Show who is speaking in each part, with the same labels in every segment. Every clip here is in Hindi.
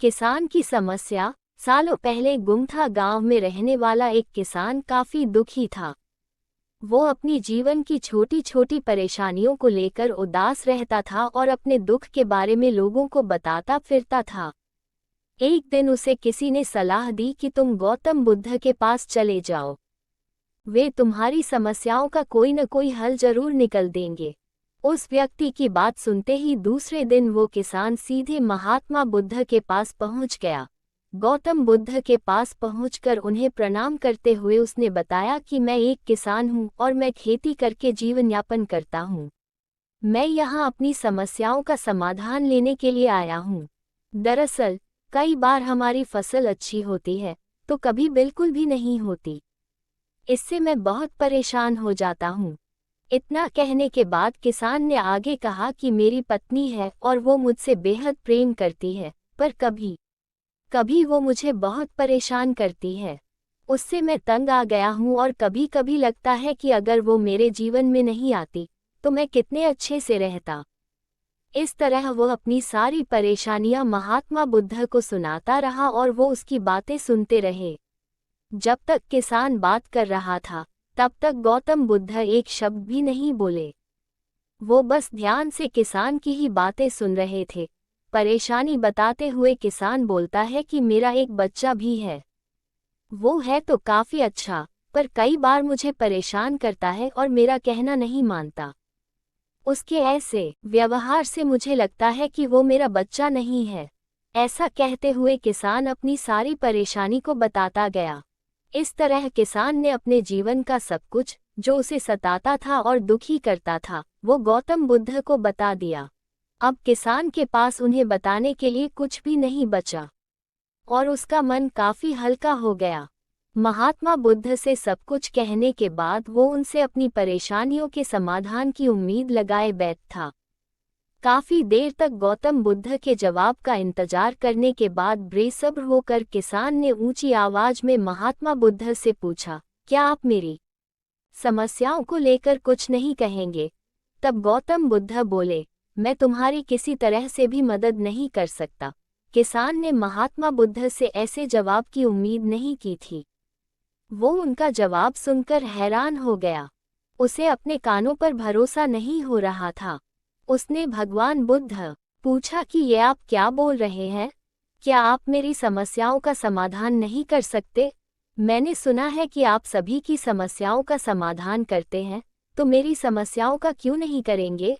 Speaker 1: किसान की समस्या। सालों पहले गुमथा गांव में रहने वाला एक किसान काफी दुखी था। वो अपनी जीवन की छोटी छोटी परेशानियों को लेकर उदास रहता था और अपने दुख के बारे में लोगों को बताता फिरता था। एक दिन उसे किसी ने सलाह दी कि तुम गौतम बुद्ध के पास चले जाओ, वे तुम्हारी समस्याओं का कोई न कोई हल जरूर निकल देंगे। उस व्यक्ति की बात सुनते ही दूसरे दिन वो किसान सीधे महात्मा बुद्ध के पास पहुंच गया। गौतम बुद्ध के पास पहुंचकर उन्हें प्रणाम करते हुए उसने बताया कि मैं एक किसान हूं और मैं खेती करके जीवन यापन करता हूं। मैं यहाँ अपनी समस्याओं का समाधान लेने के लिए आया हूं। दरअसल कई बार हमारी फसल अच्छी होती है तो कभी बिल्कुल भी नहीं होती। इससे मैं बहुत परेशान हो जाता हूँ। इतना कहने के बाद किसान ने आगे कहा कि मेरी पत्नी है और वो मुझसे बेहद प्रेम करती है, पर कभी कभी वो मुझे बहुत परेशान करती है। उससे मैं तंग आ गया हूँ और कभी कभी लगता है कि अगर वो मेरे जीवन में नहीं आती तो मैं कितने अच्छे से रहता। इस तरह वो अपनी सारी परेशानियां महात्मा बुद्ध को सुनाता रहा और वो उसकी बातें सुनते रहे। जब तक किसान बात कर रहा था तब तक गौतम बुद्ध एक शब्द भी नहीं बोले। वो बस ध्यान से किसान की ही बातें सुन रहे थे। परेशानी बताते हुए किसान बोलता है कि मेरा एक बच्चा भी है। वो है तो काफी अच्छा, पर कई बार मुझे परेशान करता है और मेरा कहना नहीं मानता। उसके ऐसे व्यवहार से मुझे लगता है कि वो मेरा बच्चा नहीं है। ऐसा कहते हुए किसान अपनी सारी परेशानी को बताता गया। इस तरह किसान ने अपने जीवन का सब कुछ जो उसे सताता था और दुखी करता था वो गौतम बुद्ध को बता दिया। अब किसान के पास उन्हें बताने के लिए कुछ भी नहीं बचा और उसका मन काफी हल्का हो गया। महात्मा बुद्ध से सब कुछ कहने के बाद वो उनसे अपनी परेशानियों के समाधान की उम्मीद लगाए बैठ था। काफी देर तक गौतम बुद्ध के जवाब का इंतजार करने के बाद बेसब्र होकर किसान ने ऊंची आवाज में महात्मा बुद्ध से पूछा, क्या आप मेरी समस्याओं को लेकर कुछ नहीं कहेंगे? तब गौतम बुद्ध बोले, मैं तुम्हारी किसी तरह से भी मदद नहीं कर सकता। किसान ने महात्मा बुद्ध से ऐसे जवाब की उम्मीद नहीं की थी। वो उनका जवाब सुनकर हैरान हो गया। उसे अपने कानों पर भरोसा नहीं हो रहा था। उसने भगवान बुद्ध पूछा कि ये आप क्या बोल रहे हैं? क्या आप मेरी समस्याओं का समाधान नहीं कर सकते? मैंने सुना है कि आप सभी की समस्याओं का समाधान करते हैं, तो मेरी समस्याओं का क्यों नहीं करेंगे?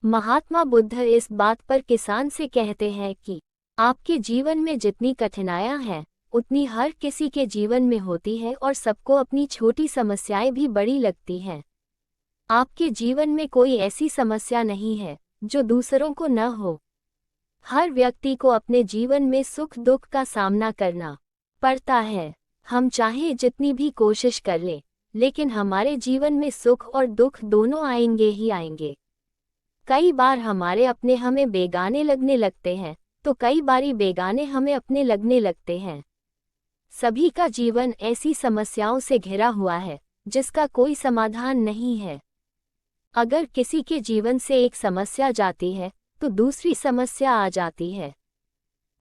Speaker 1: महात्मा बुद्ध इस बात पर किसान से कहते हैं कि आपके जीवन में जितनी कठिनाइयां हैं उतनी हर किसी के जीवन में होती है और सबको अपनी छोटी समस्याएं भी बड़ी लगती हैं। आपके जीवन में कोई ऐसी समस्या नहीं है जो दूसरों को न हो। हर व्यक्ति को अपने जीवन में सुख दुख का सामना करना पड़ता है। हम चाहे जितनी भी कोशिश कर लें, लेकिन हमारे जीवन में सुख और दुख दोनों आएंगे ही आएंगे। कई बार हमारे अपने हमें बेगाने लगने लगते हैं, तो कई बारी बेगाने हमें अपने लगने लगते हैं। सभी का जीवन ऐसी समस्याओं से घिरा हुआ है जिसका कोई समाधान नहीं है। अगर किसी के जीवन से एक समस्या जाती है तो दूसरी समस्या आ जाती है।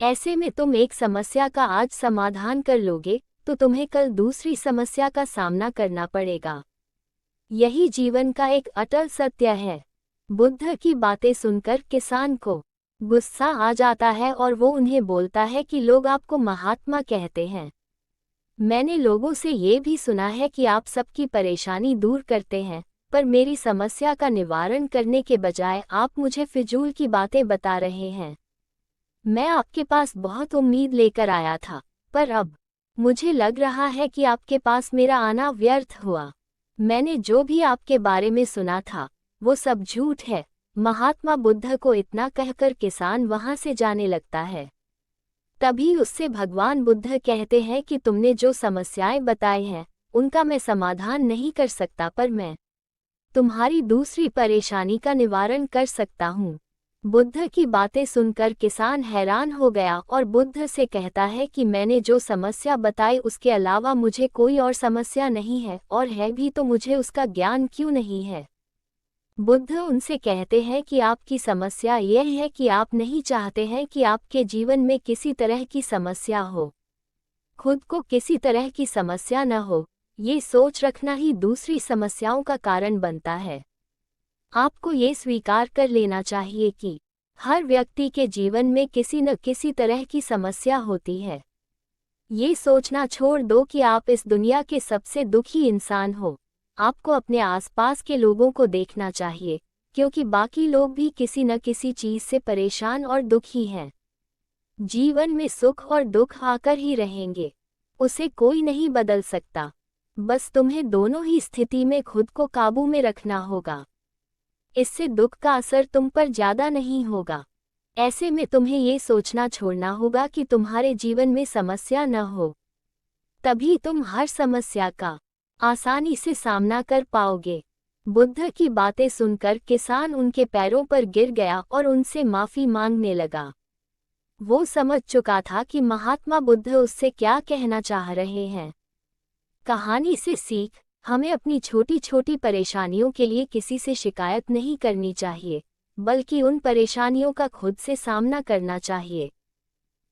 Speaker 1: ऐसे में तुम एक समस्या का आज समाधान कर लोगे तो तुम्हें कल दूसरी समस्या का सामना करना पड़ेगा। यही जीवन का एक अटल सत्य है। बुद्ध की बातें सुनकर किसान को गुस्सा आ जाता है और वो उन्हें बोलता है कि लोग आपको महात्मा कहते हैं। मैंने लोगों से ये भी सुना है कि आप सबकी परेशानी दूर करते हैं, पर मेरी समस्या का निवारण करने के बजाय आप मुझे फिजूल की बातें बता रहे हैं। मैं आपके पास बहुत उम्मीद लेकर आया था, पर अब मुझे लग रहा है कि आपके पास मेरा आना व्यर्थ हुआ। मैंने जो भी आपके बारे में सुना था वो सब झूठ है। महात्मा बुद्ध को इतना कहकर किसान वहां से जाने लगता है। तभी उससे भगवान बुद्ध कहते हैं कि तुमने जो समस्याएं बताई हैं उनका मैं समाधान नहीं कर सकता, पर मैं तुम्हारी दूसरी परेशानी का निवारण कर सकता हूँ। बुद्ध की बातें सुनकर किसान हैरान हो गया और बुद्ध से कहता है कि मैंने जो समस्या बताई उसके अलावा मुझे कोई और समस्या नहीं है, और है भी तो मुझे उसका ज्ञान क्यों नहीं है। बुद्ध उनसे कहते हैं कि आपकी समस्या यह है कि आप नहीं चाहते हैं कि आपके जीवन में किसी तरह की समस्या हो, खुद को किसी तरह की समस्या न हो। ये सोच रखना ही दूसरी समस्याओं का कारण बनता है। आपको ये स्वीकार कर लेना चाहिए कि हर व्यक्ति के जीवन में किसी न किसी तरह की समस्या होती है। ये सोचना छोड़ दो कि आप इस दुनिया के सबसे दुखी इंसान हो। आपको अपने आसपास के लोगों को देखना चाहिए, क्योंकि बाकी लोग भी किसी न किसी चीज से परेशान और दुखी हैं। जीवन में सुख और दुख आकर ही रहेंगे, उसे कोई नहीं बदल सकता। बस तुम्हें दोनों ही स्थिति में खुद को काबू में रखना होगा। इससे दुख का असर तुम पर ज्यादा नहीं होगा। ऐसे में तुम्हें ये सोचना छोड़ना होगा कि तुम्हारे जीवन में समस्या न हो, तभी तुम हर समस्या का आसानी से सामना कर पाओगे। बुद्ध की बातें सुनकर किसान उनके पैरों पर गिर गया और उनसे माफी मांगने लगा। वो समझ चुका था कि महात्मा बुद्ध उससे क्या कहना चाह रहे हैं। कहानी से सीख, हमें अपनी छोटी छोटी परेशानियों के लिए किसी से शिकायत नहीं करनी चाहिए, बल्कि उन परेशानियों का खुद से सामना करना चाहिए।